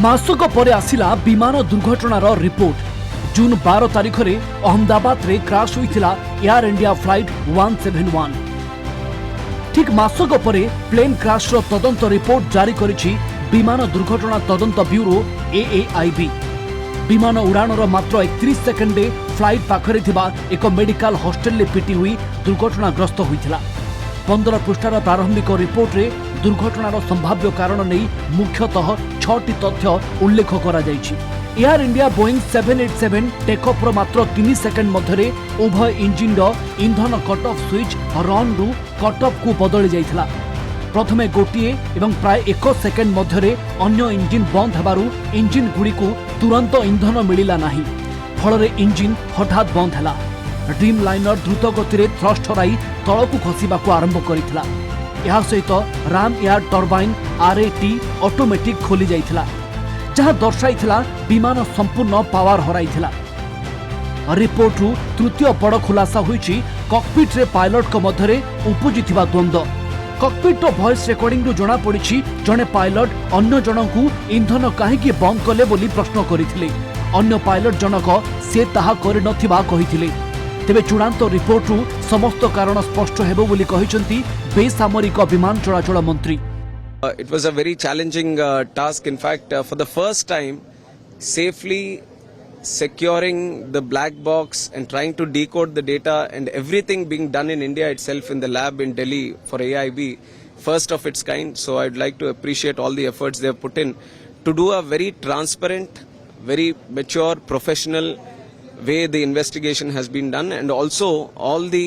Mask पर आसिला विमान दुर्घटनार रिपोर्ट। जून 12 तारिख में अहमदाबाद रे क्राश होइथिला एयर इंडिया फ्लाइट 171। ठीक मासक पर प्लेन क्राश रो तदंत रिपोर्ट जारी करिछि विमान दुर्घटना तदंत ब्यूरो AAIB। विमान उड़ाणर मात्र 31 सेकेंडे फ्लाइट पाखरे थिबा एक मेडिकल हॉस्टल ले पिटी हुई दुर्घटनाग्रस्त होइथिला। 15 पृष्ठार प्रारंभिक रिपोर्ट रे दुर्घटनार संभाव्य कारण नहीं मुख्यतः 6टी तथ्य उल्लेख करा जायछि। Air India Boeing 787 take off रो मात्र 3 सेकेंड मध्यरे उभय इंजिन रो इंधन कट ऑफ स्विच रन रु कट ऑफ को बदली जाइथिला। प्रथमे गोटिए एवं प्राय 1 सेकेंड मध्यरे अन्य इंजिन बंद हेबारु इंजिन गुडी को तुरंत इंधन मिलिला नाही। फलरे इंजिन हठात बंद हैला। ड्रीम लाइनर द्रुत गति रे थ्रस्ट हराई तळकु खसिबाकू आरंभ करिथिला। यह सहित Ram air turbine RAT automatic खोली जाइथिला, जहां दर्शाइथिला विमान संपूर्ण पावर हराइथिला। रिपोर्ट रु तृतीय बड़ खुलासा होइछि कॉकपिट रे पायलट को मध्यरे उपजिथिबा द्वंद्व। कॉकपिट रो वॉइस रिकॉर्डिंग रु जणा पड़िछि जणे पायलट अन्य जनकू इंधन काहेकि बंद कले बोली प्रश्न करिथिले। अन्य पायलट जनक से ताहा करि नथिबा कहिथिले। तेबे चूड़ांत रिपोर्ट रु समस्त कारण स्पष्ट हेबो बोली कहिसंती बेसामरिक विमान चलाचल मंत्री। It was a very challenging task. In fact, for the first time, safely securing the black box and trying to decode the data and everything being done in India itself in the lab in Delhi for AIB, first of its kind. So I'd like to appreciate all the efforts they have put in to do a very transparent, very mature, professional way the investigation has been done, and also all the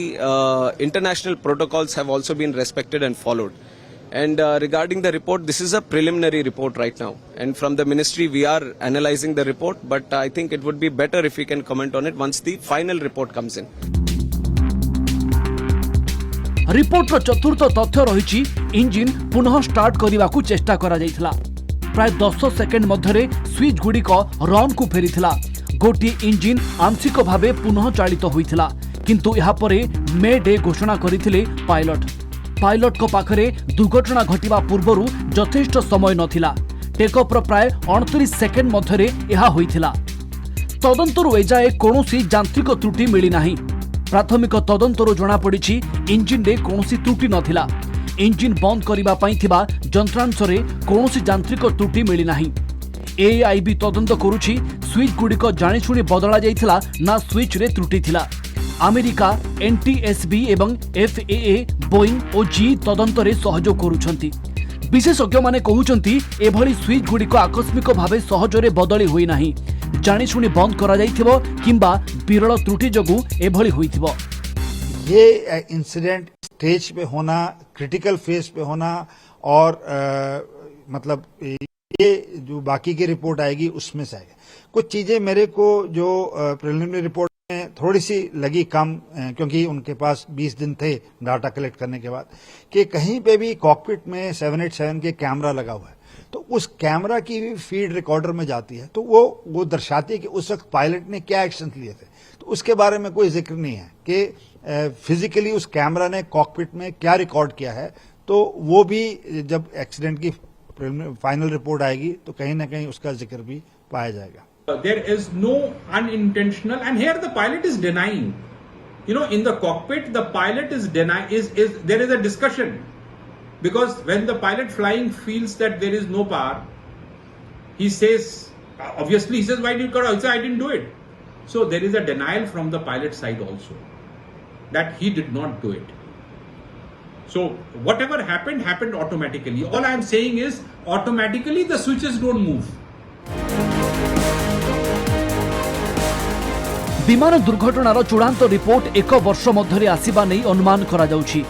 international protocols have also been respected and followed. And regarding the report, this is a preliminary report right now, and from the ministry we are analyzing the report, but I think it would be better if we can comment on it once the final report comes in. Report रो चतुर्थ तथ्य रहिछि engine पुनः start करिबाकू चेष्टा करा जाइथिला। प्राय 10 second मध्यरे switch गुडी को run को फेरिथिला। गोटी इंजिन आंशिक भावे पुनः चालित होइथिला, किंतु यहाँ परे मे डे घोषणा करिथिले पायलट। पायलट को पाखरे दुर्घटना घटिबा पूर्वरु यथेष्ट समय नथिला। टेक ऑफ प्राय 29 सेकेंड मध्यरे यह होइथिला। तदंतरु एजाए कोनोसी यांत्रिक त्रुटि मिली नाही। प्राथमिक तदंतरु जणा पड़िछि इंजिन रे कोनोसी त्रुटि नथिला। इंजिन बंद करिबा पई थिबा यंत्रांश रे कोनोसी यांत्रिक त्रुटि मिली नाही। AIB तदंत करुछि स्विच गुडिक जानिशुणी बदला जाइथिला ना स्विच रे त्रुटि थिला। अमेरिका NTSB एवं FAA बोइंग और GE तदंत रे सहयोग करुछंती। विशेषज्ञ माने कहउछंती एभली स्विच गुडिक आकस्मिक भावे सहजरे बदली होई नाही, जानिशुणी बंद करा जाइथिबो किंबा विरल त्रुटि जगु एभली होइथिबो। ये इंसिडेंट स्टेज पे होना, क्रिटिकल फेज पे होना और मतलब ये जो बाकी की रिपोर्ट आएगी उसमें से आएगा। कुछ चीजें मेरे को जो प्रिलिमिनरी रिपोर्ट में थोड़ी सी लगी कम, क्योंकि उनके पास 20 दिन थे डाटा कलेक्ट करने के बाद, कि कहीं पे भी कॉकपिट में 787 के कैमरा लगा हुआ है, तो उस कैमरा की भी फीड रिकॉर्डर में जाती है, तो वो दर्शाती है कि उस वक्त पायलट ने क्या एक्शन लिए थे। तो उसके बारे में कोई जिक्र नहीं है कि फिजिकली उस कैमरा ने कॉकपिट में क्या रिकॉर्ड किया है। तो वो भी जब एक्सीडेंट की फाइनल रिपोर्ट आएगी तो कहीं ना कहीं उसका जिक्र भी पाया जाएगा। There is no unintentional, and here the pilot is denying. You know, in the cockpit, the pilot is denying. There is a discussion, because when the pilot flying feels that there is no power, he says, obviously he says, "Why did you cut?" He says, "I didn't do it." So there is a denial from the pilot side also that he did not do it. So whatever happened automatically. All I am saying is automatically the switches don't move. विमान दुर्घटनार चूड़ांत report 1 वर्ष मध्यरे आसिबा नै अनुमान करा जाउछि।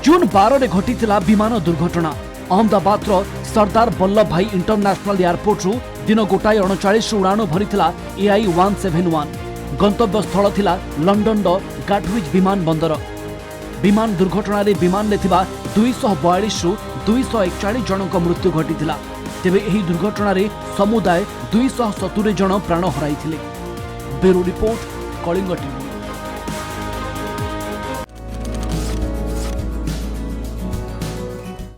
जून 12 रे घटिथिला विमान दुर्घटना। अहमदाबाद रो सरदार वल्लभ भाई इंटरनेशनल एयरपोर्ट रु दिन 1:39 उड़ाण भरिथिला AI-171। गंतव्य स्थल थिला लंडन रो गाटविच विमान बंदर। विमान दुर्घटना रे विमान ले थिबा 242 रु 241 जनक मृत्यु घटिथिला। तेबे एही दुर्घटना रे समुदाय 270 जन प्राण हराइथिले। Bureau report, Kalinga TV.